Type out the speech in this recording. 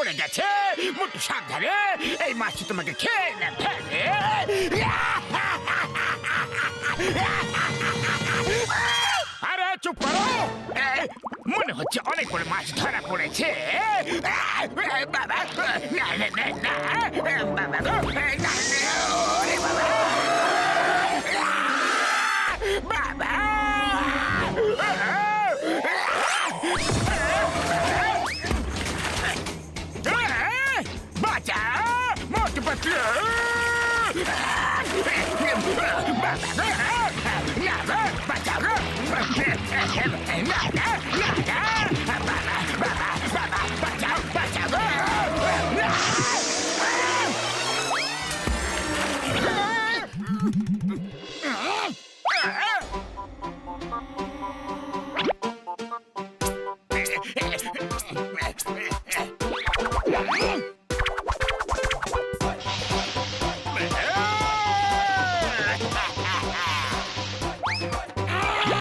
পড়ে গেছে। মোটু সাবধানে, এই মাছটি তোমাকে খেয়ে না ফেলে। আরে চুপ করো, মনে হচ্ছে অনেক বড় মাছ ধরা পড়েছে। বাবা, না না না না, বাবা গো, না, ওরে বাবা, বাবা, বাঁচা মোটু পাতলু, বাবা বাঁচাও গো, না না না, বাবা বাবা বাবা বাঁচাও বাঁচাও গো।